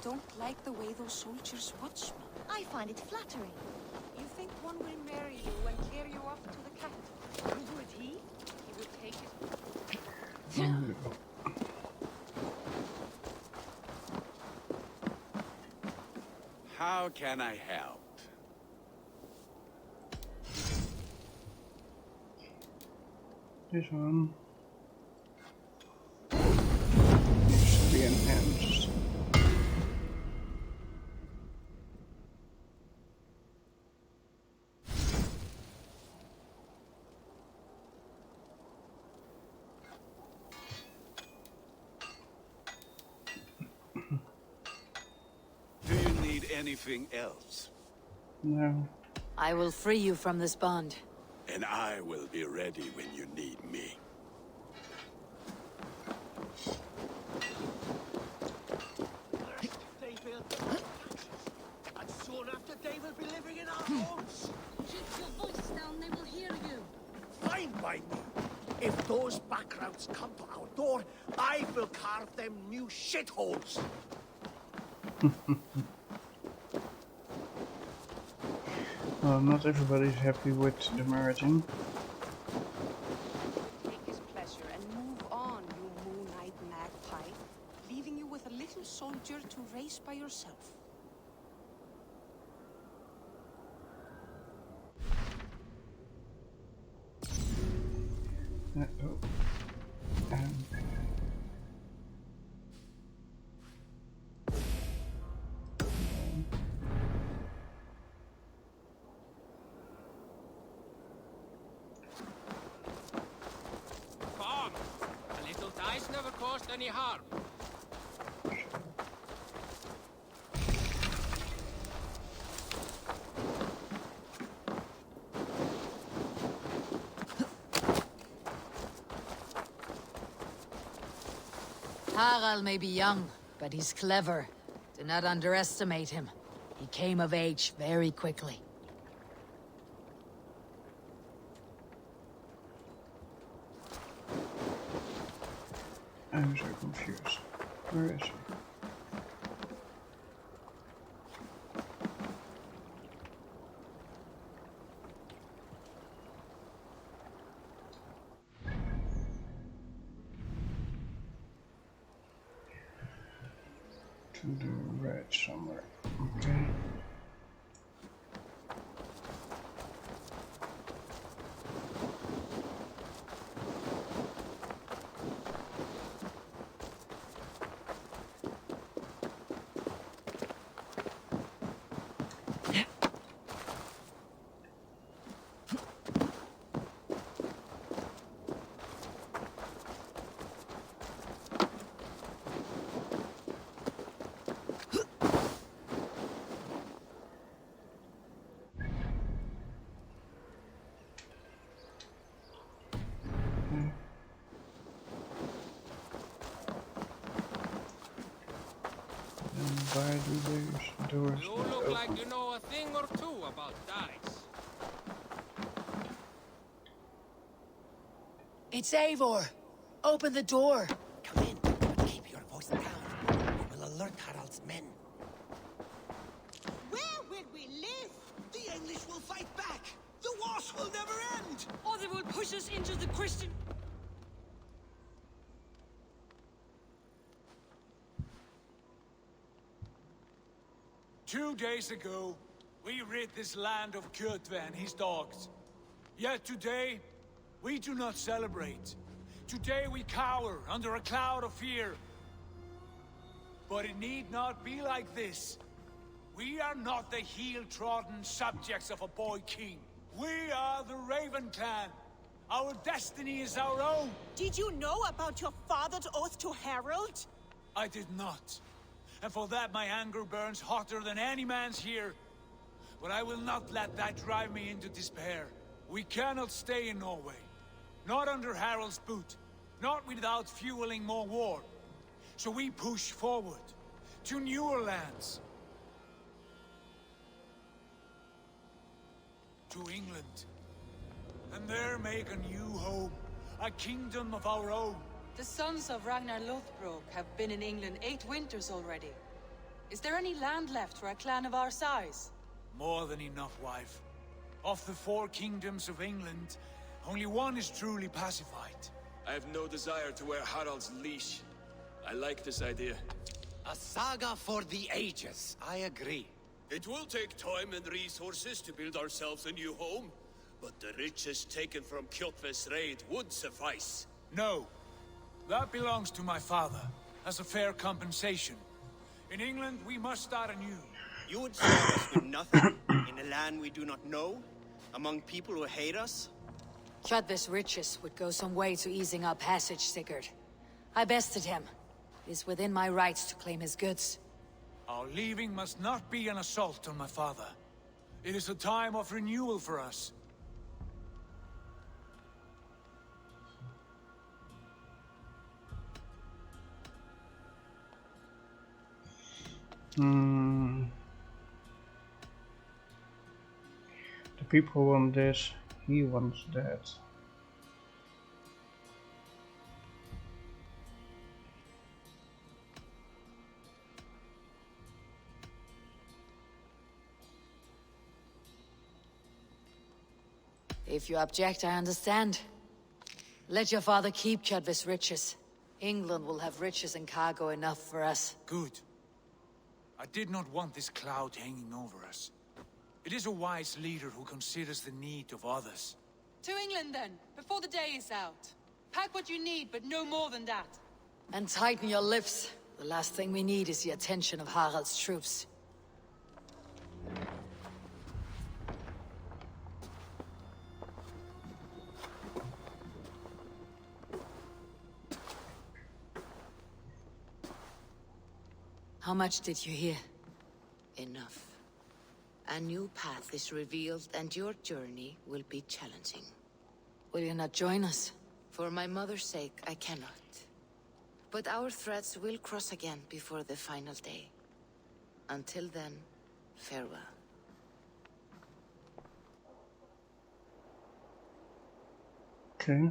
don't like the way those soldiers watch me. I find it flattering. You think one will marry you and carry you off to the capital? Who would he? He would take it. How can I help? This one needs to be enhanced. Do you need anything else? No. I will free you from this bond. And I will be ready when you need me. And soon after they will be living in our homes. Keep your voice down, they will hear you. Fine by me. If those backgrounds come to our door, I will carve them new shitholes. Well, not everybody's happy with the merging. Take his pleasure and move on, you moon-eyed magpie, leaving you with a little soldier to race by yourself. Oh. Come! A little dice never caused any harm. Harald may be young, but he's clever. Do not underestimate him. He came of age very quickly. I'm so confused. Where is he? To the red somewhere. Okay. Why do those doors You not look open? like you know a thing or two about dice. It's Eivor. Open the door. Come in, but keep your voice down. We will alert Harald's men. Where will we live? The English will fight back. The wars will never end. Or they will push us into the Christian... 2 days ago, we rid this land of Kjotve and his dogs. Yet today, we do not celebrate. Today we cower under a cloud of fear. But it need not be like this. We are not the heel-trodden subjects of a boy king. We are the Raven clan. Our destiny is our own. Did you know about your father's oath to Harold? I did not. And for that my anger burns hotter than any man's here. But I will not let that drive me into despair. We cannot stay in Norway. Not under Harald's boot. Not without fueling more war. So we push forward. To newer lands. To England. And there make a new home. A kingdom of our own. The sons of Ragnar Lothbrok have been in England 8 winters already. Is there any land left for a clan of our size? More than enough, wife. Of the 4 kingdoms of England, only one is truly pacified. I have no desire to wear Harald's leash. I like this idea. A saga for the ages, I agree. It will take time and resources to build ourselves a new home, but the riches taken from Kjotve's raid would suffice. No. That belongs to my father, as a fair compensation. In England, we must start anew. You would serve us with nothing, in a land we do not know, among people who hate us? Kjotve's riches would go some way to easing our passage, Sigurd. I bested him. It is within my rights to claim his goods. Our leaving must not be an assault on my father. It is a time of renewal for us. The people want this, he wants that. If you object, I understand. Let your father keep Kjotve's riches. England will have riches and cargo enough for us. Good. I did not want this cloud hanging over us. It is a wise leader who considers the need of others. To England then, before the day is out. Pack what you need, but no more than that. And tighten your lips. The last thing we need is the attention of Harald's troops. How much did you hear? Enough. A new path is revealed, and your journey will be challenging. Will you not join us? For my mother's sake, I cannot. But our threads will cross again before the final day. Until then, farewell. Okay.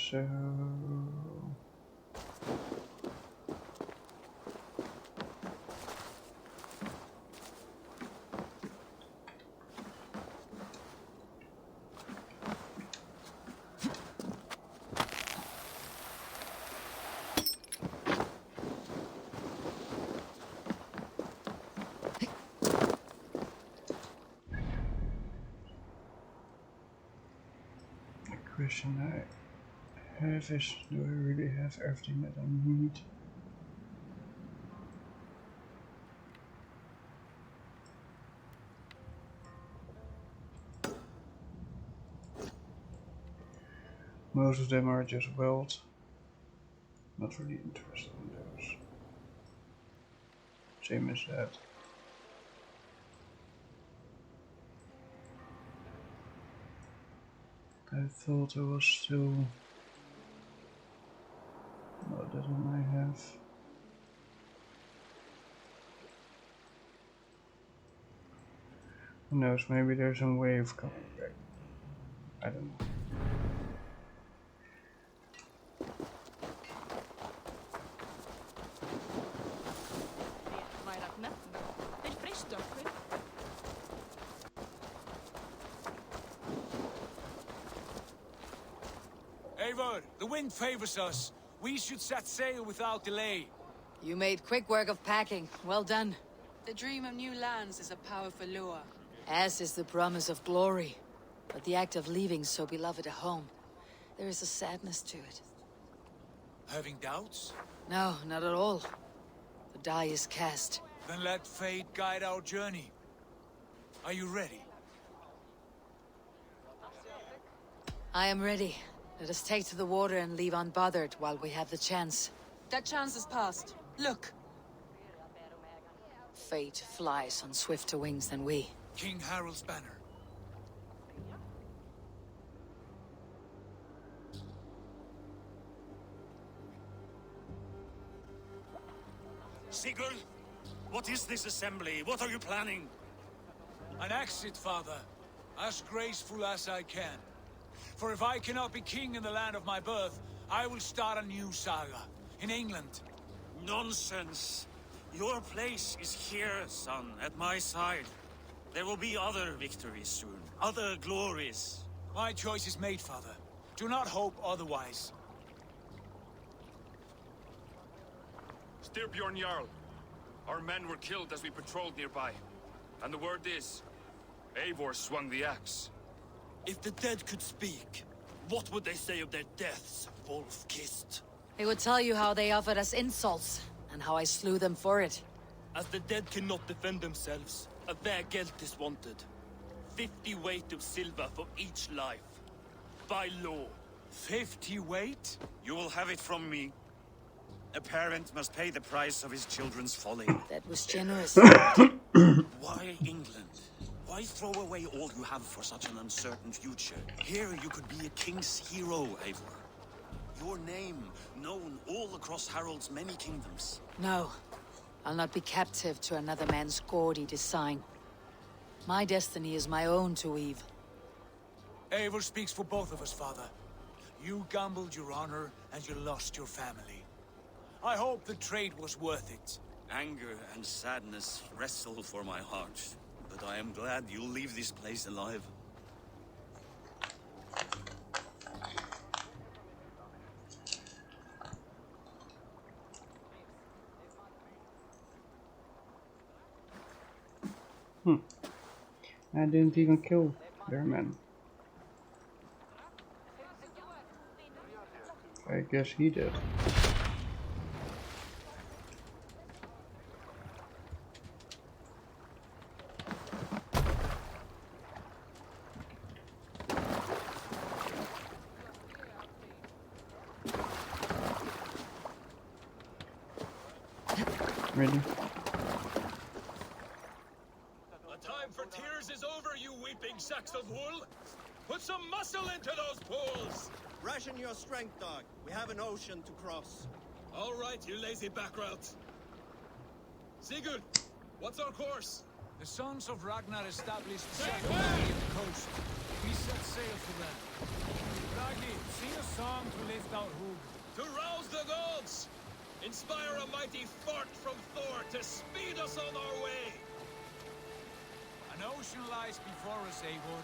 So... The question I have is, do I really have everything that I need? Most of them are just wealth. Not really interested in those. Same as that. I thought I was still... No, that one I have. Who knows, maybe there's some way of coming back. I don't know. Eivor, the wind favors us. We should set sail without delay. You made quick work of packing. Well done. The dream of new lands is a powerful lure. As is the promise of glory. But the act of leaving so beloved a home, there is a sadness to it. Having doubts? No, not at all. The die is cast. Then let fate guide our journey. Are you ready? I am ready. Let us take to the water and leave unbothered while we have the chance. That chance is past. Look! Fate flies on swifter wings than we. King Harald's banner. Sigurd, What is this assembly? What are you planning? An exit, father. As graceful as I can. For if I cannot be king in the land of my birth, I will start a new saga. In England. Nonsense. Your place is here, son, at my side. There will be other victories soon. Other glories. My choice is made, father. Do not hope otherwise. Styrbjorn Jarl. Our men were killed as we patrolled nearby. And the word is, Eivor swung the axe. If the dead could speak, what would they say of their deaths, wolf-kissed? They would tell you how they offered us insults, and how I slew them for it. As the dead cannot defend themselves, a vergelt is wanted. 50 weight of silver for each life. By law. 50 weight? You will have it from me. A parent must pay the price of his children's folly. That was generous. Why England? Why throw away all you have for such an uncertain future? Here you could be a king's hero, Eivor. Your name known all across Harald's many kingdoms. No. I'll not be captive to another man's gaudy design. My destiny is my own to weave. Eivor speaks for both of us, father. You gambled your honor, and you lost your family. I hope the trade was worth it. Anger and sadness wrestle for my heart. But I am glad you'll leave this place alive. I didn't even kill their men. I guess he did. Really? The time for tears is over, you weeping sacks of wool! Put some muscle into those pools! Ration your strength, dog. We have an ocean to cross. All right, you lazy backrout. Sigurd, what's our course? The sons of Ragnar established sanctuary on the coast. We set sail for them. Ragni, sing a song to lift our hood. To rouse the gods! Inspire a mighty fart from Thor to speed us on our way! An ocean lies before us, Eivor,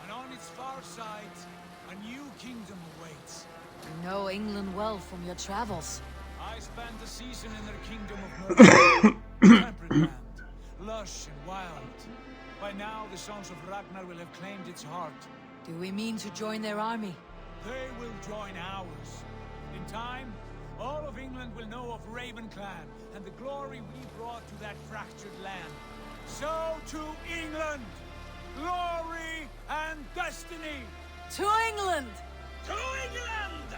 and on its far side, a new kingdom awaits. You know England well from your travels. I spent a season in their kingdom of Norway. Temperate land, lush and wild. By now, the sons of Ragnar will have claimed its heart. Do we mean to join their army? They will join ours. In time, all of England will know of Raven Clan and the glory we brought to that fractured land. So to England! Glory and destiny! To England! To England!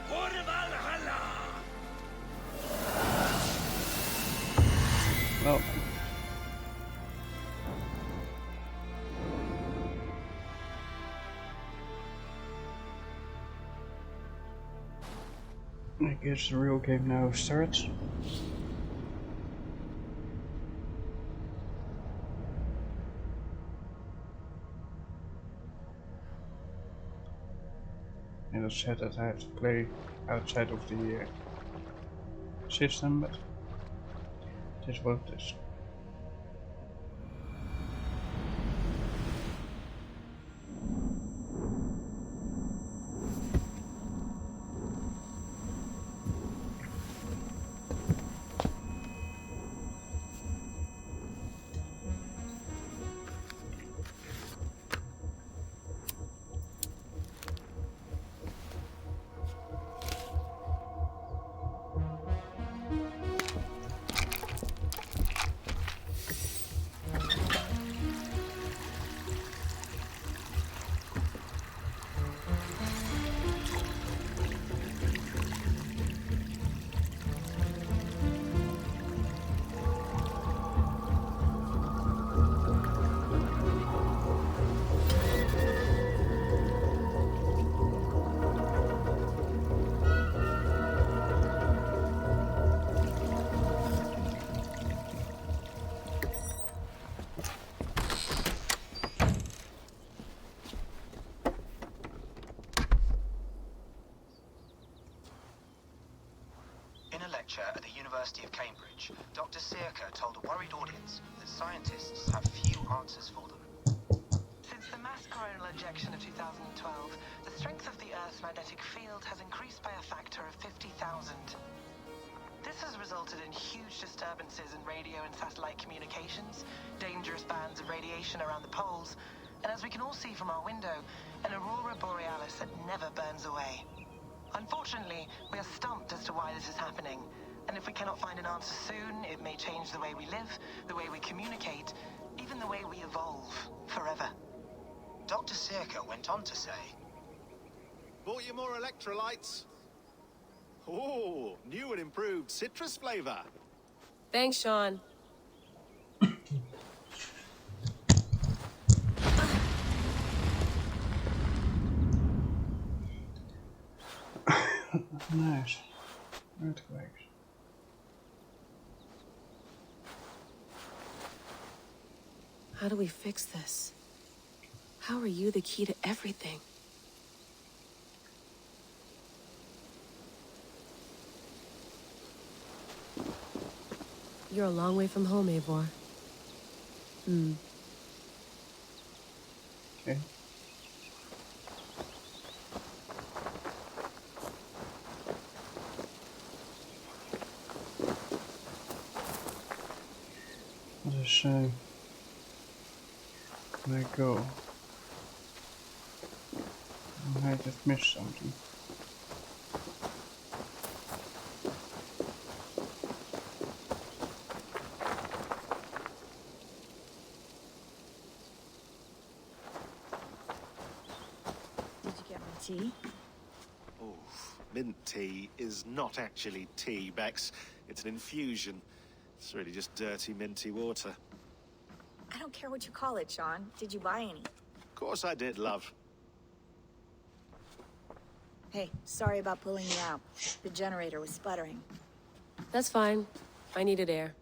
For Valhalla! Well. I guess the real game now starts. It was said that I have to play outside of the system, but it is what it is. Circa told a worried audience that scientists have few answers for them. Since the mass coronal ejection of 2012, the strength of the Earth's magnetic field has increased by a factor of 50,000. This has resulted in huge disturbances in radio and satellite communications, dangerous bands of radiation around the poles, and as we can all see from our window, an aurora borealis that never burns away. Unfortunately, we are stumped as to why this is happening, and if we cannot find an answer soon, it may change the way we live, the way we communicate, even the way we evolve forever. Dr. Circa went on to say, "Bought you more electrolytes? Oh, new and improved citrus flavor." Thanks, Sean. Nice. Earthquakes. How do we fix this? How are you the key to everything? You're a long way from home, Eivor. Okay. What is can I go? I might have missed something. Did you get my tea? Oh, mint tea is not actually tea, Bex. It's an infusion. It's really just dirty, minty water. I don't care what you call it, Sean. Did you buy any? Of course I did, love. Hey, sorry about pulling you out. The generator was sputtering. That's fine. I needed air.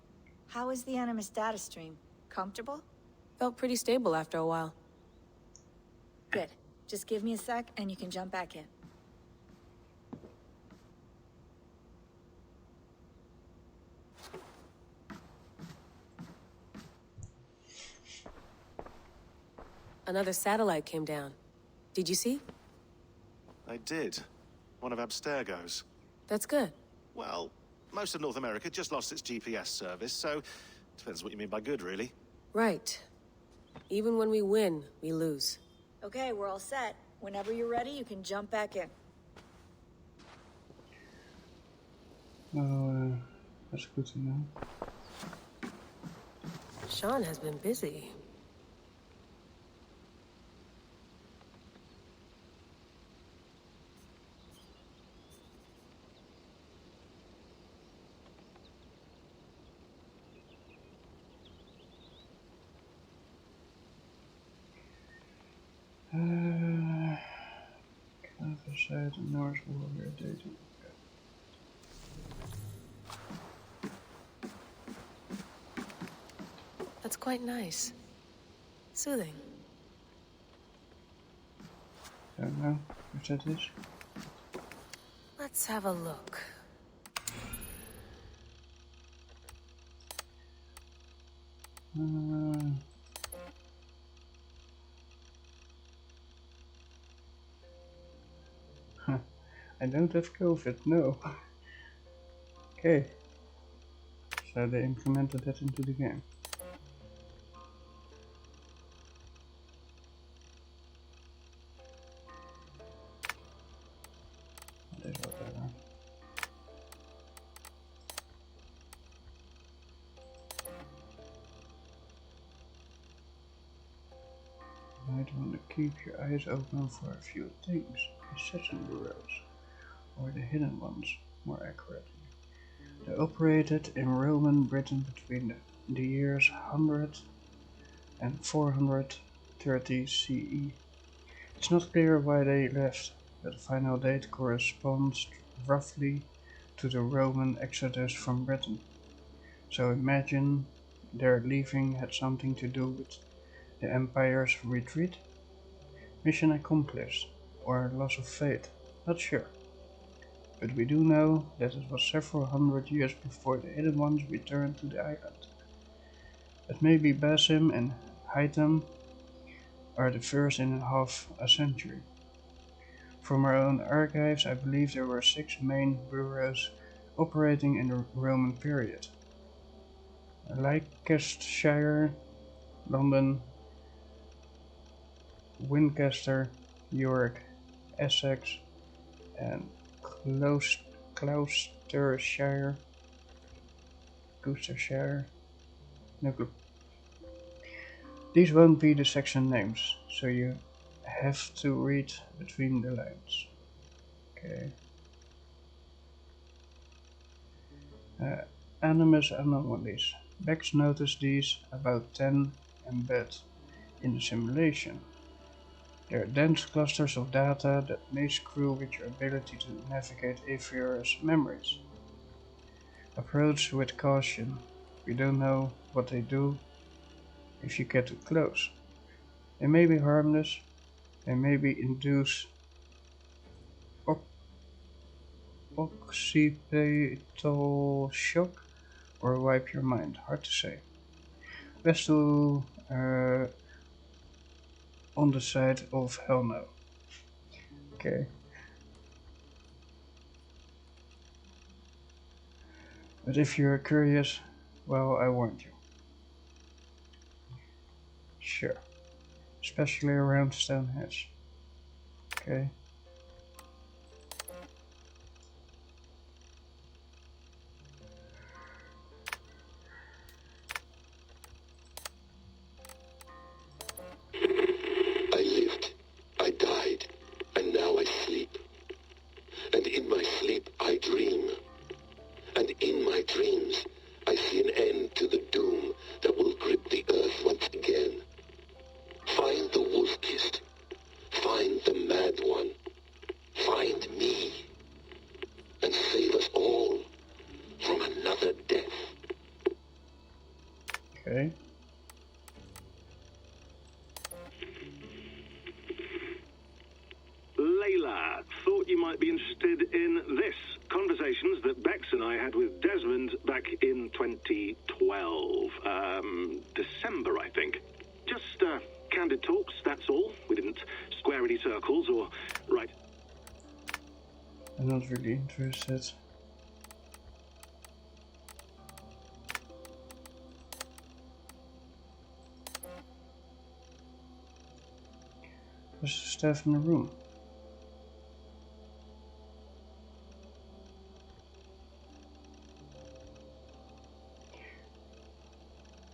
How is the Animus data stream? Comfortable? Felt pretty stable after a while. Good. Just give me a sec and you can jump back in. Another satellite came down. Did you see? I did. One of Abstergo's. That's good. Well, most of North America just lost its GPS service, so depends what you mean by good, really. Right. Even when we win, we lose. Okay, we're all set. Whenever you're ready, you can jump back in. Oh, that's good to know. Sean has been busy. Beside the Norse warrior dating. That's quite nice. Soothing. Don't know if that is. Let's have a look. I don't have COVID, no. Okay. So they implemented that into the game. That is whatever. You might want to keep your eyes open for a few things. Assassin bureaus, or the hidden ones, more accurately. They operated in Roman Britain between the years 100 and 430 CE. It's not clear why they left, but the final date corresponds roughly to the Roman exodus from Britain. So imagine their leaving had something to do with the Empire's retreat? Mission accomplished, or loss of faith? Not sure. but we do know that it was several hundred years before the Hidden Ones returned to the island. But maybe Basim and Haitham are the first in half a century. From our own archives, I believe there were 6 main bureaus operating in the Roman period. Leicestershire, London, Winchester, York, Essex, and Gloucestershire. No clue. These won't be the section names, so you have to read between the lines. Okay. Animus anomalies. Bex noticed these, about 10 embed in the simulation. They are dense clusters of data that may screw with your ability to navigate Avior's memories. Approach with caution. We don't know what they do if you get too close. They may be harmless, they may be induce occipital shock or wipe your mind. Hard to say. Best to on the side of hell no. Okay. But if you're curious, well, I warned you. Sure. Especially around Stonehenge. Okay. I lived, I died, and now I sleep. And in my sleep I dream. And in my dreams I see an end to the doom that will grip the earth once again. Find the wolf-kissed. Find the mad one. Find me. And save us all from another death. Okay. Layla, thought you might be interested in this. Conversations that Bex and I had with Desmond back in 2012. December, I think. Just, candid talks, that's all. We didn't square any circles or... Right. I'm not really interested. There's stuff in the room.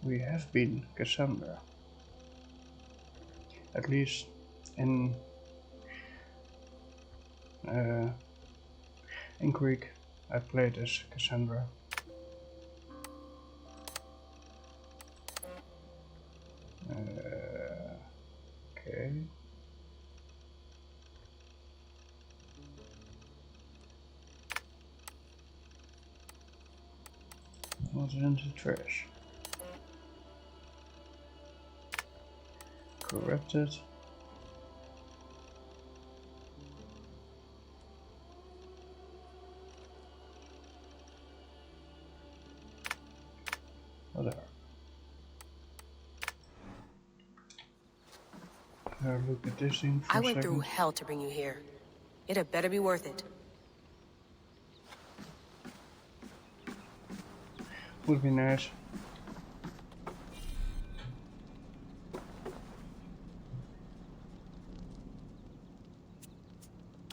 We have been Cassandra. At least in Greek, I played as Cassandra. Okay. What's in the trash? Corrupted. Whatever. Look at this thing for I a went second. through hell to bring you here. It had better be worth it. Would be nice.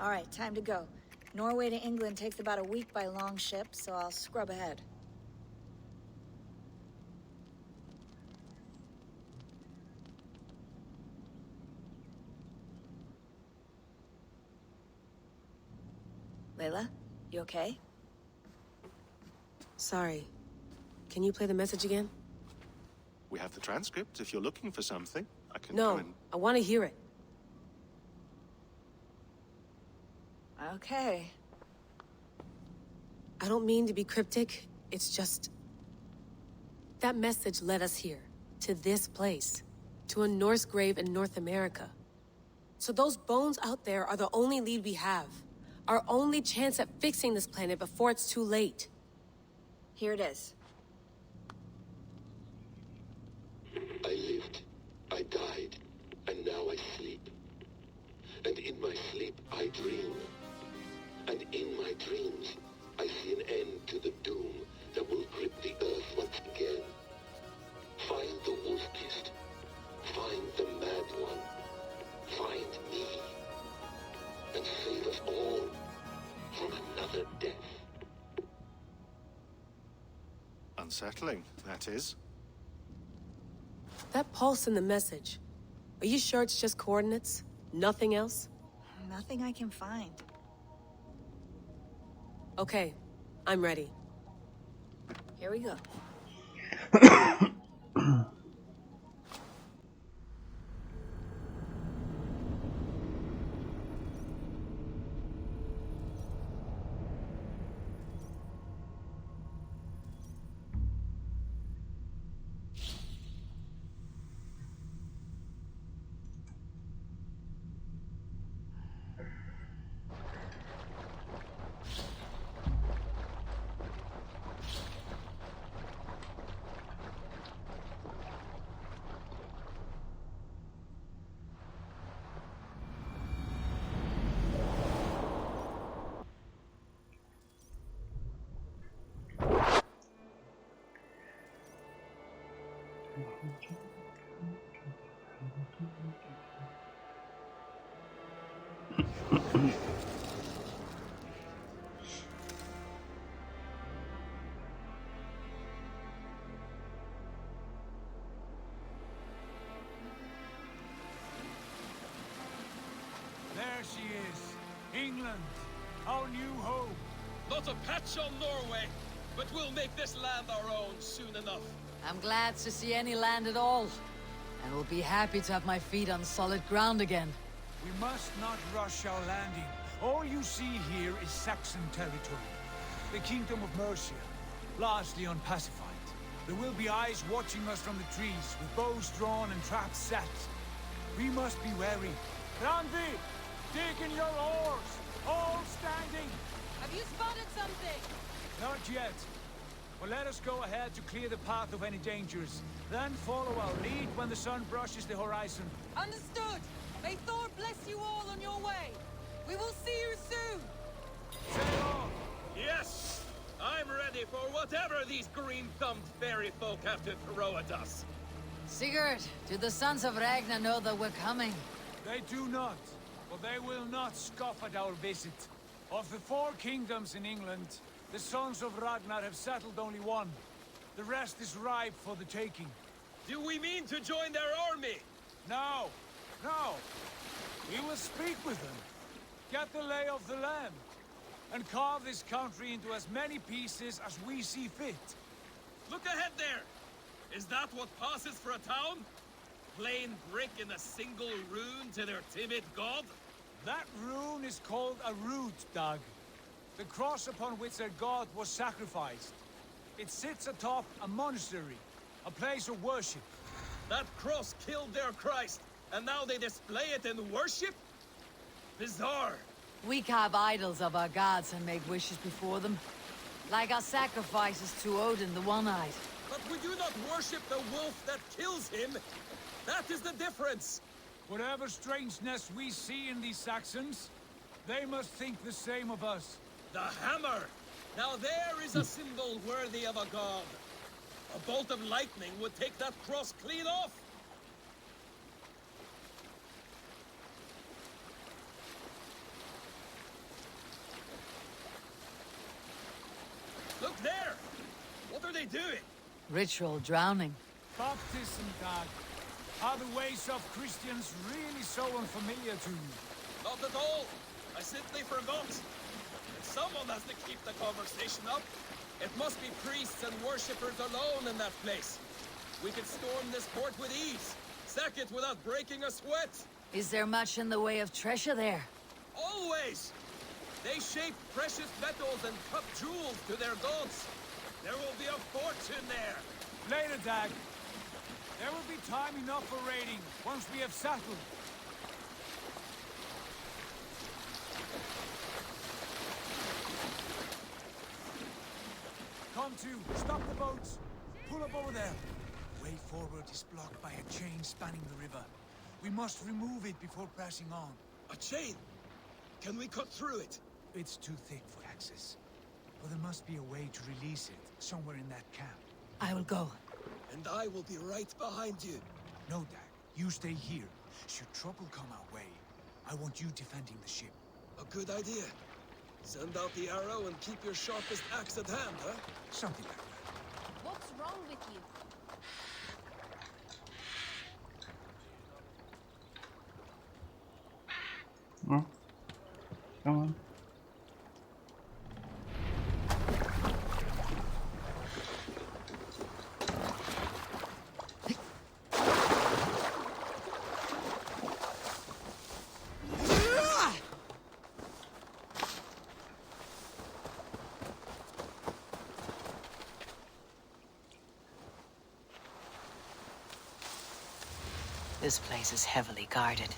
All right, time to go. Norway to England takes about a week by long ship, so I'll scrub ahead. Layla, you okay? Sorry. Can you play the message again? We have the transcript if you're looking for something. I can No, go and... I want to hear it. Okay. I don't mean to be cryptic. It's just... That message led us here. To this place. To a Norse grave in North America. So those bones out there are the only lead we have. Our only chance at fixing this planet before it's too late. Here it is. I lived, I died, and now I sleep. And in my sleep I dream. And in my dreams I see an end to the doom that will grip the earth once again. Find the wolf-kissed. Find the mad one. Find me. And save us all from another death. Unsettling, that is. That pulse in the message. Are you sure it's just coordinates? Nothing else? Nothing I can find. Okay, I'm ready. Here we go. There she is. England. Our new home. Not a patch on Norway, but we'll make this land our own soon enough. I'm glad to see any land at all. And will be happy to have my feet on solid ground again. We must not rush our landing. All you see here is Saxon territory. The Kingdom of Mercia, largely unpacified. There will be eyes watching us from the trees, with bows drawn and traps set. We must be wary. Randi, dig in your oars! All standing! Have you spotted something? Not yet. But let us go ahead to clear the path of any dangers. Then follow our lead when the sun brushes the horizon. Understood. May Thor bless you all on your way. We will see you soon. Sail on! Yes! I'm ready for whatever these green-thumbed fairy folk have to throw at us. Sigurd, do the sons of Ragnar know that we're coming? They do not, but they will not scoff at our visit. Of the 4 kingdoms in England, the sons of Ragnar have settled only one. The rest is ripe for the taking. Do we mean to join their army? No, no. We will speak with them, get the lay of the land, and carve this country into as many pieces as we see fit. Look ahead there! Is that what passes for a town? Plain brick in a single rune to their timid god? That rune is called a root, Dag. The cross upon which their god was sacrificed. It sits atop a monastery, a place of worship. That cross killed their Christ, and now they display it in worship? Bizarre. We carve idols of our gods and make wishes before them. Like our sacrifices to Odin the One-Eyed. But we do not worship the wolf that kills him. That is the difference. Whatever strangeness we see in these Saxons, they must think the same of us. The hammer! Now there is a symbol worthy of a god. A bolt of lightning would take that cross clean off. Look there! What are they doing? Ritual drowning. Baptism, Dag. Are the ways of Christians really so unfamiliar to you? Not at all. I simply forgot. But someone has to keep the conversation up. It must be priests and worshippers alone in that place. We could storm this port with ease. Sack it without breaking a sweat. Is there much in the way of treasure there? Always! They shape precious metals and cut jewels to their gods. There will be a fortune there. Later, Dag. There will be time enough for raiding once we have settled. Come to. Stop the boats. Pull up over there. Way forward is blocked by a chain spanning the river. We must remove it before pressing on. A chain? Can we cut through it? It's too thick for access. But there must be a way to release it, somewhere in that camp. I will go. And I will be right behind you. No, Dag. You stay here. Should trouble come our way, I want you defending the ship. A good idea. Send out the arrow and keep your sharpest axe at hand, huh? Something like that. What's wrong with you? Well, come on. This place is heavily guarded.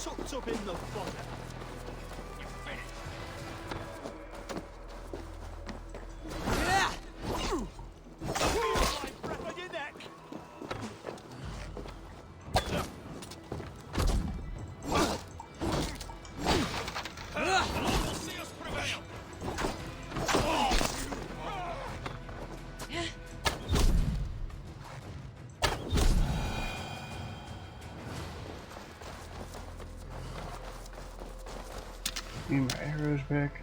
Tucked up in the fodder. You finished. My breath on your neck. We'll see us prevail. Need my arrows back.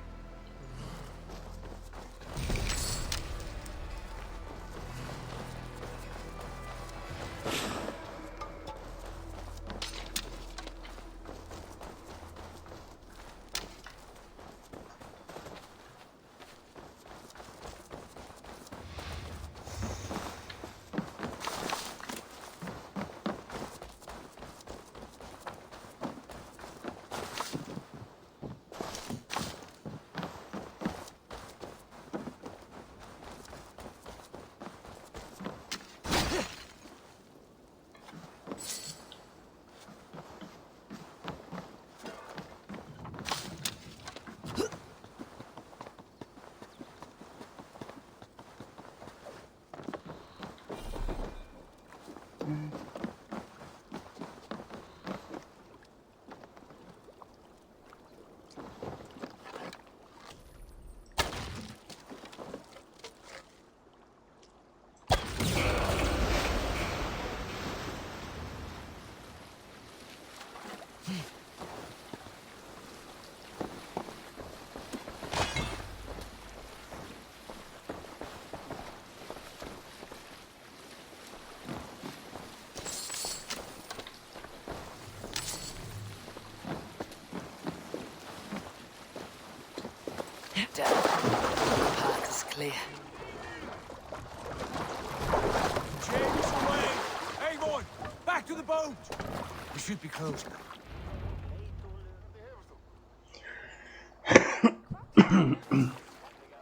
The path is clear. James, away! Avon, back to the boat! We should be close now.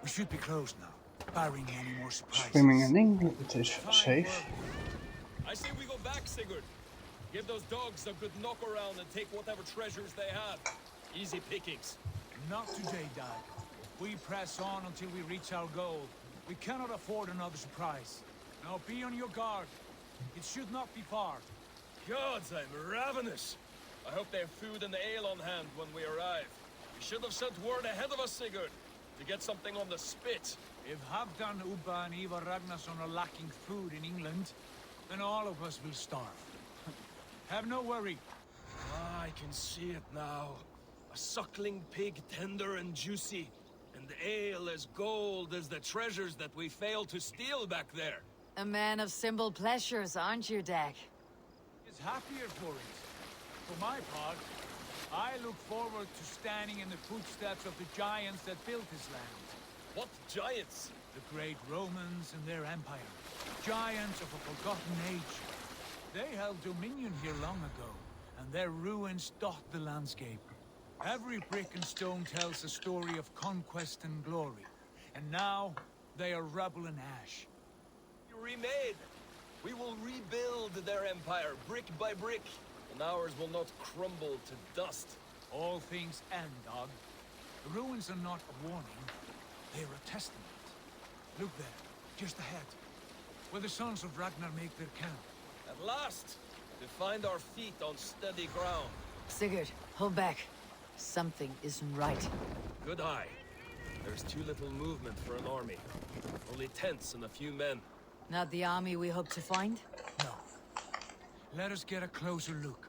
We should be close now, barring any more surprises. Swimming in England, it is safe. I say we go back, Sigurd. Give those dogs a good knock around and take whatever treasures they have. Easy pickings. Not today, Dad. We press on until we reach our goal. We cannot afford another surprise. Now be on your guard. It should not be far. Gods, I'm ravenous. I hope they have food and ale on hand when we arrive. We should have sent word ahead of us, Sigurd, to get something on the spit. If Halfdan, Ubba and Ivar Ragnarsson are lacking food in England, then all of us will starve. Have no worry. Ah, I can see it now. A A suckling pig tender and juicy, and ale as gold as the treasures that we failed to steal back there. A man of simple pleasures, aren't you, Dag? Is happier for it. For my part, I look forward to standing in the footsteps of the giants that built this land. What giants? The great Romans and their empire. Giants of a forgotten age. They held dominion here long ago, and their ruins dot the landscape. Every brick and stone tells a story of conquest and glory. And now, they are rubble and ash. Remade. We will rebuild their empire, brick by brick, and ours will not crumble to dust. All things end, Dog. The ruins are not a warning, they're a testament. Look there, just ahead, where the sons of Ragnar make their camp. At last, to find our feet on steady ground. Sigurd, hold back. Something isn't right. Good eye. There's too little movement for an army. Only tents and a few men. Not the army we hope to find? No. Let us get a closer look.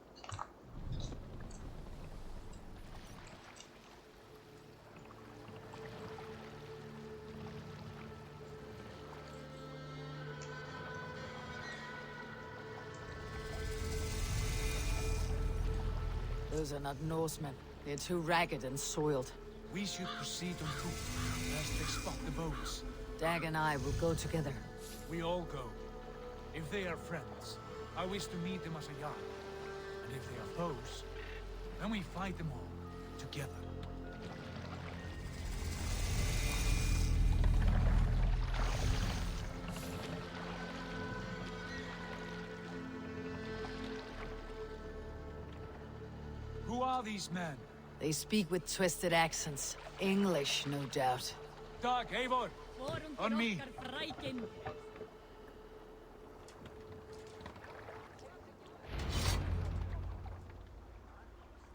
Those are not Norsemen. They're too ragged and soiled. We should proceed on foot, lest they spot the boats. Dag and I will go together. We all go. If they are friends, I wish to meet them as a yard. And if they are foes, then we fight them all, together. Who are these men? They speak with twisted accents. English, no doubt. Dag, Eivor! On me!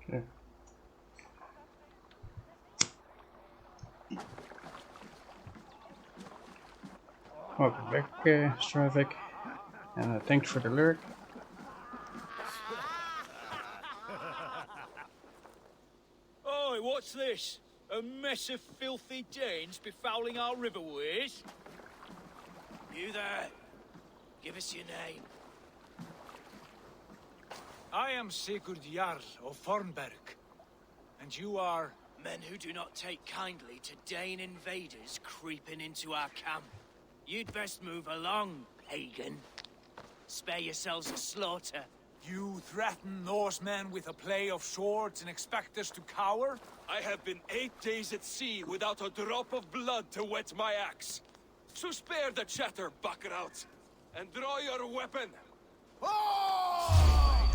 Okay. Welcome back, Stravik. And thanks for the lurk. Oi, what's this? A mess of filthy Danes befouling our riverways? You there? Give us your name. I am Sigurd Jarl of Fornberg. And you are? Men who do not take kindly to Dane invaders creeping into our camp. You'd best move along, pagan. Spare yourselves a slaughter. You threaten Norsemen with a play of swords and expect us to cower? I have been 8 days at sea without a drop of blood to wet my axe. So spare the chatter, Buckerout, and draw your weapon. Oh!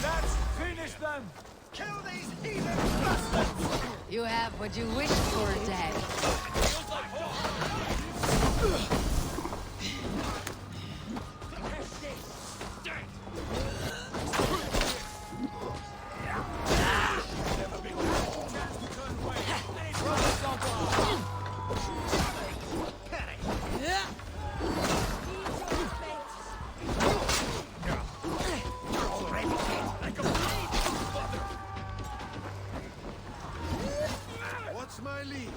Let's finish them! Kill these heathen bastards! You have what you wished for, Dag. What's my lead?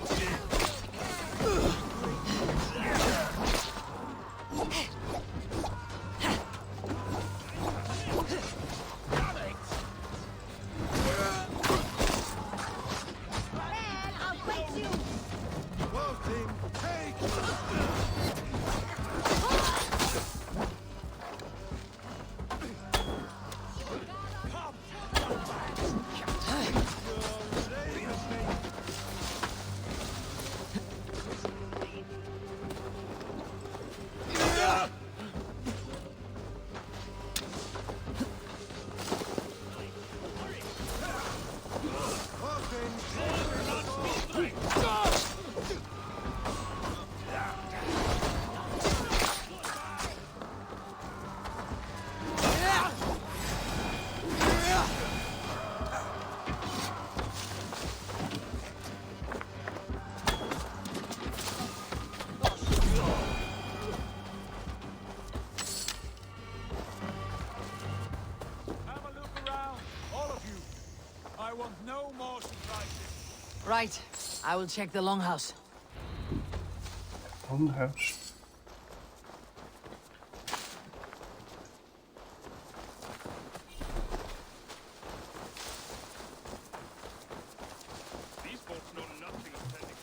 Right. I will check the longhouse. Longhouse. These folks know nothing of tending.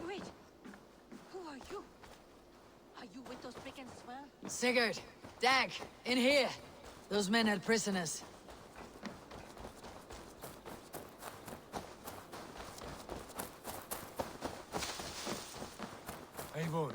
Wait. Who are you? Are you with those brigands as well? Sigurd, Dag, in here. Those men had prisoners. Eivor.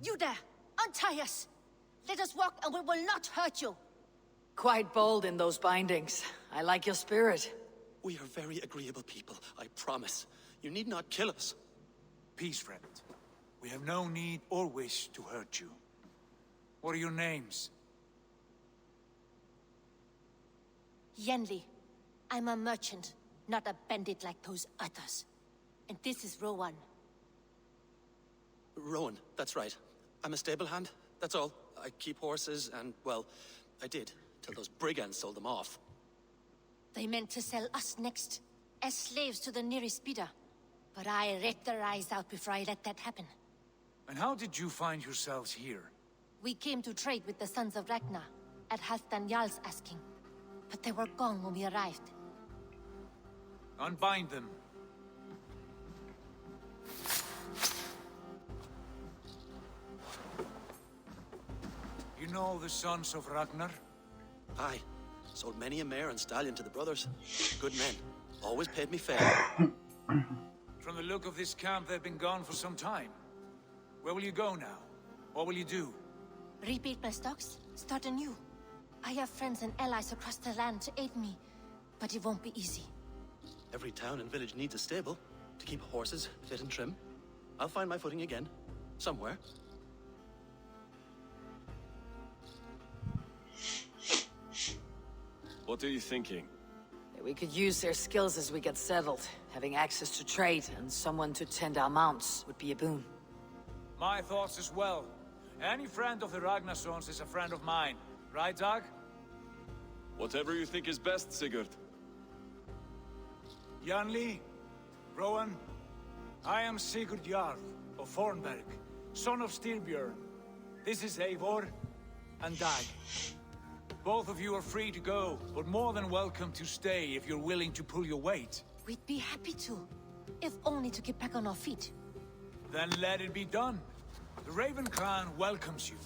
You there! Untie us! Let us walk and we will not hurt you! Quite bold in those bindings. I like your spirit. We are very agreeable people, I promise. You need not kill us. Peace, friend. We have no need or wish to hurt you. What are your names? Yenli. I'm a merchant, not a bandit like those others. And this is Rowan. Rowan, that's right. I'm a stable hand, that's all. I keep horses and, well, I did, till those brigands sold them off. They meant to sell us next, as slaves to the nearest bidder. But I ripped their eyes out before I let that happen. And how did you find yourselves here? We came to trade with the Sons of Ragnar, at Halfdan Jarl's asking. But they were gone when we arrived. Unbind them. You know the Sons of Ragnar? Aye. Sold many a mare and stallion to the brothers. Good men. Always paid me fair. From the look of this camp, they've been gone for some time. Where will you go now? What will you do? Rebuild my stocks, start anew. I have friends and allies across the land to aid me, but it won't be easy. Every town and village needs a stable to keep horses fit and trim. I'll find my footing again. Somewhere. What are you thinking? We could use their skills as we get settled. Having access to trade and someone to tend our mounts would be a boon. My thoughts as well. Any friend of the Ragnarsons is a friend of mine. Right, Dag? Whatever you think is best, Sigurd. Janli, Rowan, I am Sigurd Jarl of Fornberg, son of Styrbjörn. This is Eivor and Dag. Both of you are free to go, but more than welcome to stay if you're willing to pull your weight. We'd be happy to, if only to get back on our feet. Then let it be done. The Raven clan welcomes you.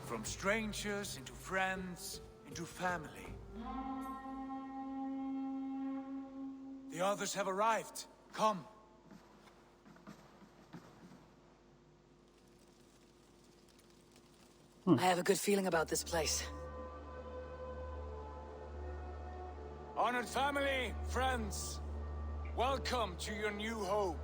From strangers into friends, into family. The others have arrived. Come. I have a good feeling about this place. Honored family, friends, welcome to your new home.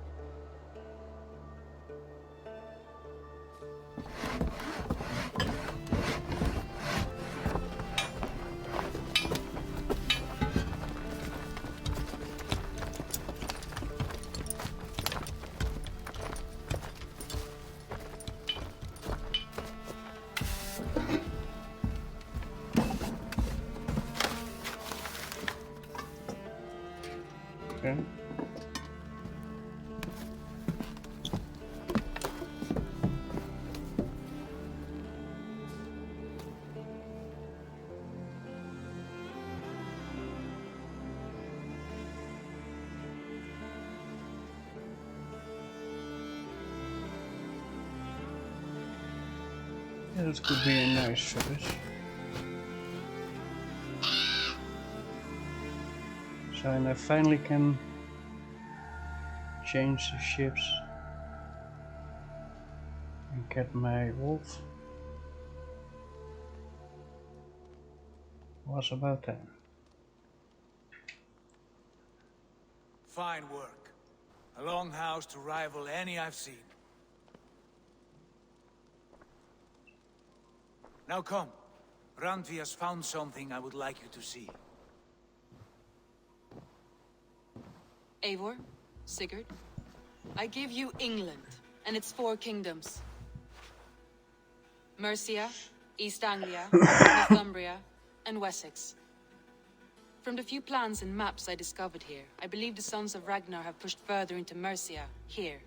Okay. That could be a nice service. So and I finally can change the ships and get my wolf. Was about time. Fine work. A longhouse to rival any I've seen. Now come. Randvi has found something I would like you to see. Eivor, Sigurd, I give you England and its 4 kingdoms. Mercia, East Anglia, Northumbria, and Wessex. From the few plans and maps I discovered here, I believe the Sons of Ragnar have pushed further into Mercia, here.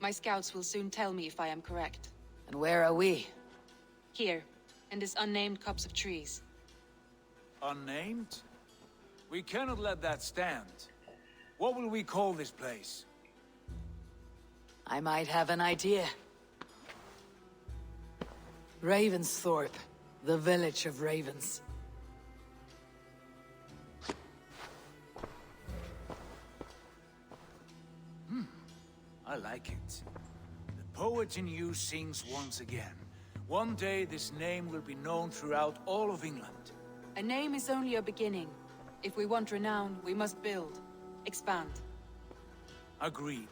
My scouts will soon tell me if I am correct. And where are we? Here, in this unnamed copse of trees. Unnamed? We cannot let that stand. What will we call this place? I might have an idea. Ravensthorpe, the village of ravens. I like it. The poet in you sings once again. One day this name will be known throughout all of England. A name is only a beginning. If we want renown, we must build, expand. Agreed.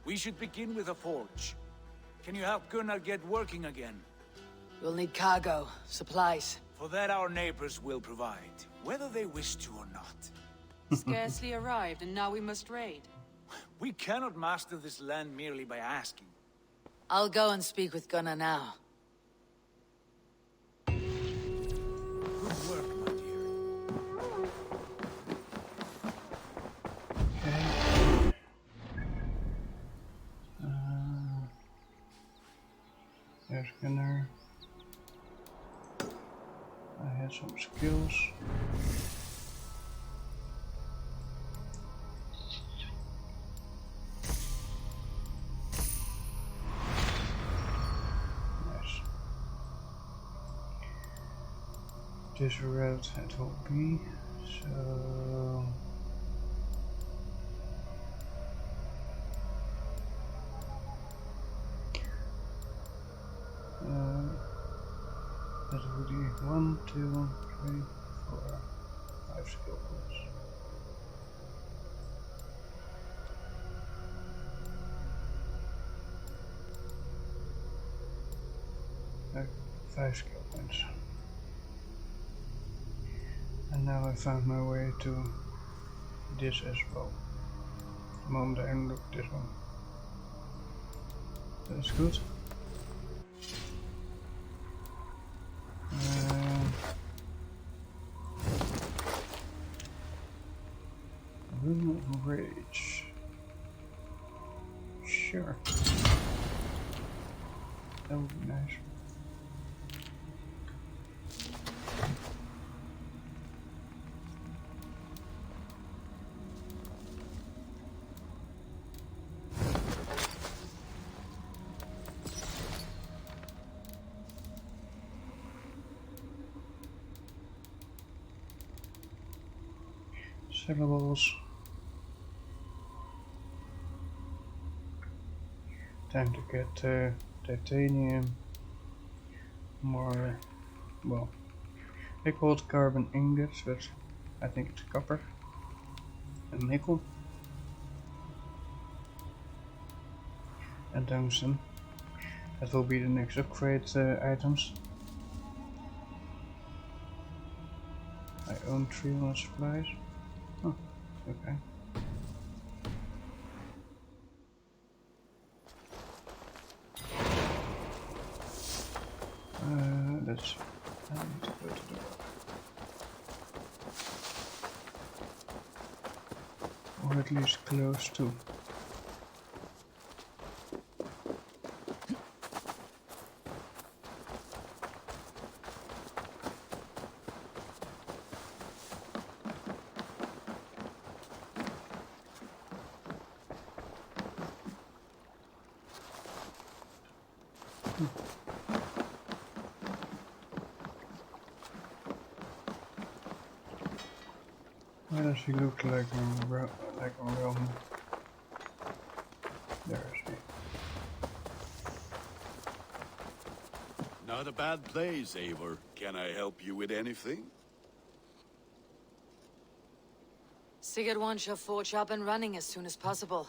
We should begin with a forge. Can you help Gunnar get working again? We'll need cargo, supplies. For that our neighbors will provide, whether they wish to or not. Scarcely arrived, and now we must raid. We cannot master this land merely by asking. I'll go and speak with Gunnar now. Good work, my dear. Okay. There's Gunnar. I had some skills. This route it will be, so that will be 1, 2, 3, 4, 5 skill points. Five skill points. And now I found my way to this as well. The moment I unlock this one. That's good. Room of Rage. Sure. That would be nice. Syllables. Time to get titanium. More, well, they call it carbon ingots, but I think it's copper and nickel and tungsten. That will be the next upgrade items. I own 300 supplies. Oh, okay. That's. I need to go to the rock. Or at least close to. Why does he look like a Roman? There is he. Not a bad place, Eivor. Can I help you with anything? Sigurd wants your forge up and running as soon as possible.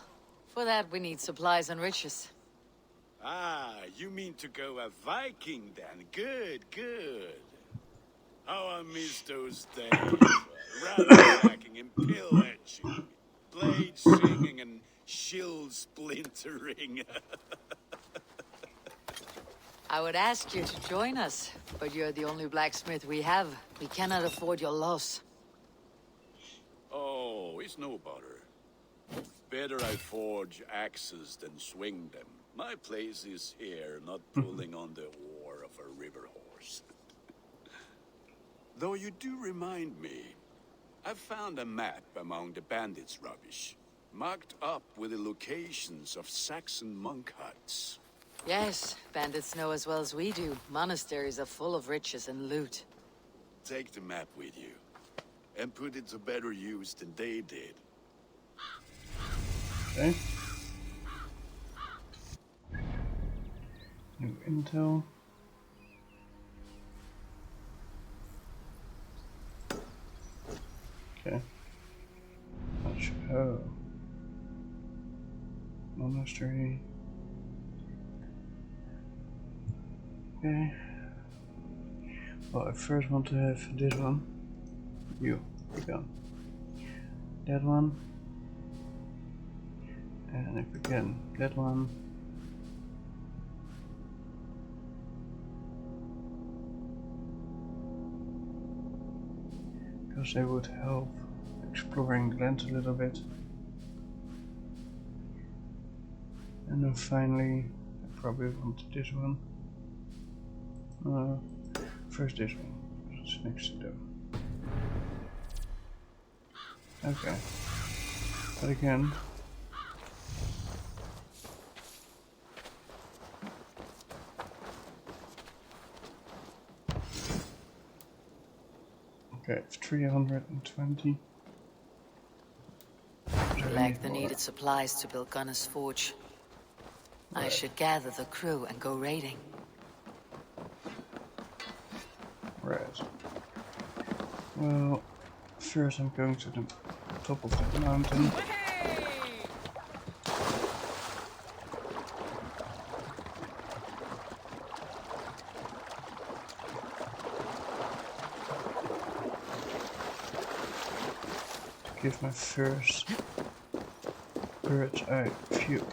For that, we need supplies and riches. Ah, you mean to go a Viking then? Good, good. How I miss those days. Ransacking and pillaging. Blade singing and shield splintering. I would ask you to join us, but you're the only blacksmith we have. We cannot afford your loss. Oh, it's no bother. Better I forge axes than swing them. My place is here, not pulling on the oar of a river horse. Though you do remind me, I found a map among the bandits' rubbish, marked up with the locations of Saxon monk huts. Yes, bandits know as well as we do. Monasteries are full of riches and loot. Take the map with you, and put it to better use than they did. Okay. New intel. Okay. Oh. Monastery. Okay. Well, I first want to have this one. You, be gone. That one. And if we can, that one. Because they would help exploring the land a little bit. And then finally, I probably want this one. First this one. What's next to do? Okay. But again. Okay, it's 320. We lack the needed supplies to build Gunner's forge. I should gather the crew and go raiding. Right. Well, first I'm going to the top of that mountain. To give my first bird's eye view.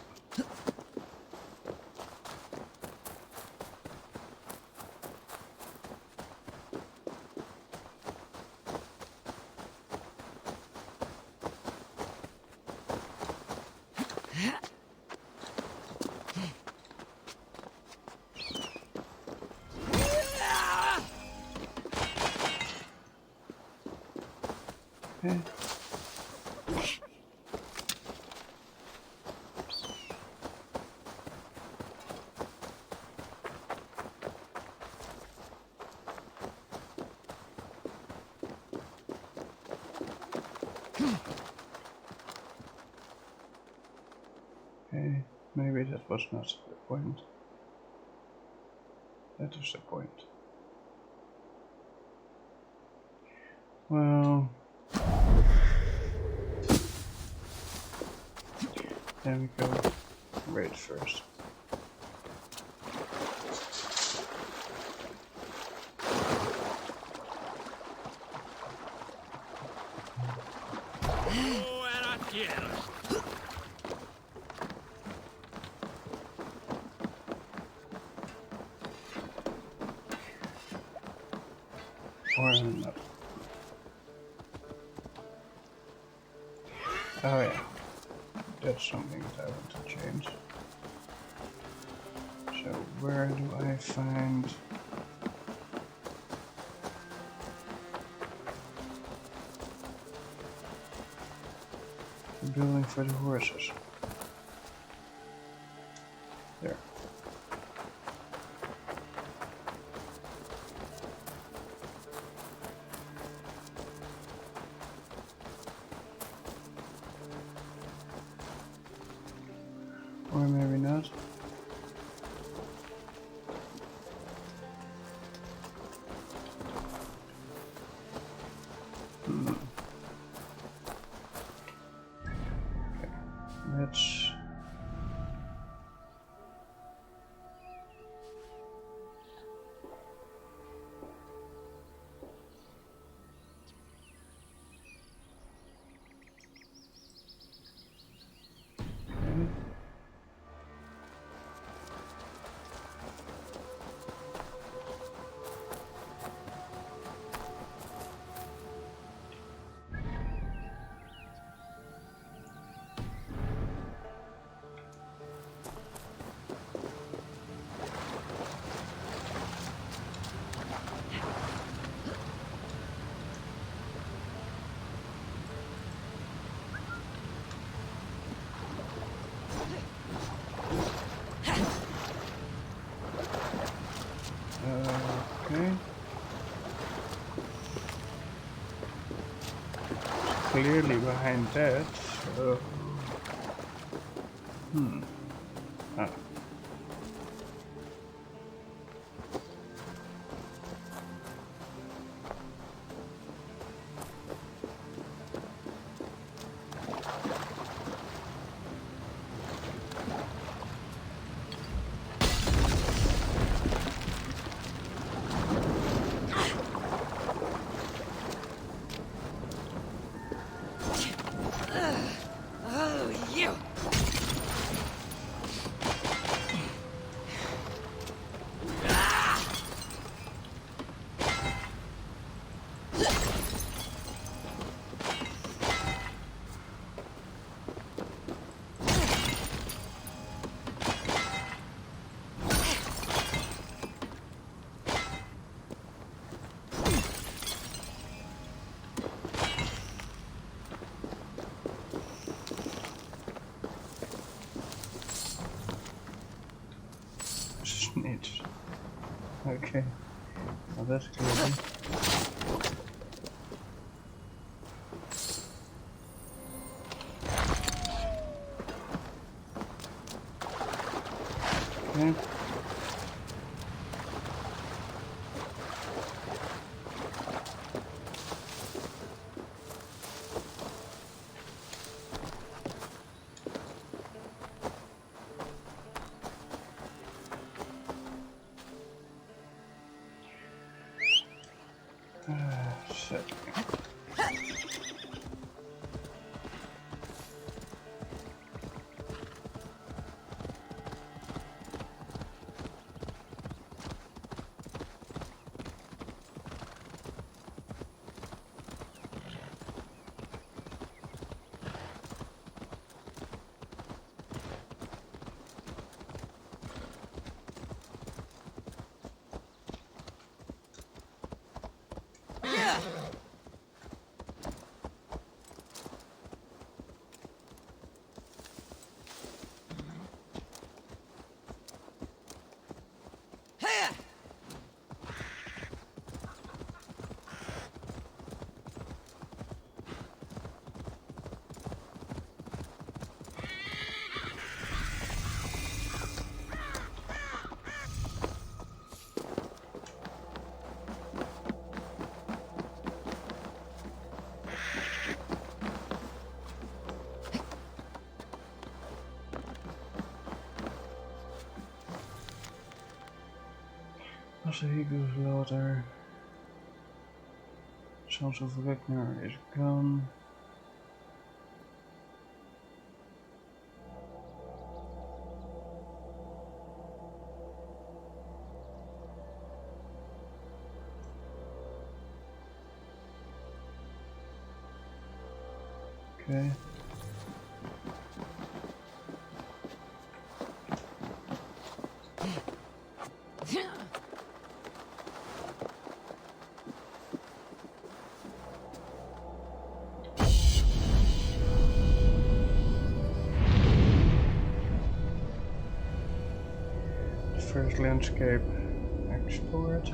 Okay. Okay, maybe that was not the point. That is the point. Well, there we go. Raid first. Or not. Oh yeah, that's something that I want to change. So where do I find the building for the horses? There. or maybe not. Okay, let's... Okay. Clearly behind that, so... Ah. Oh, you! Snitch. Okay. Well, that's crazy. Okay. Shit. Als de Eagles later. Sons of Ragnar is gone. Okay. First landscape explored.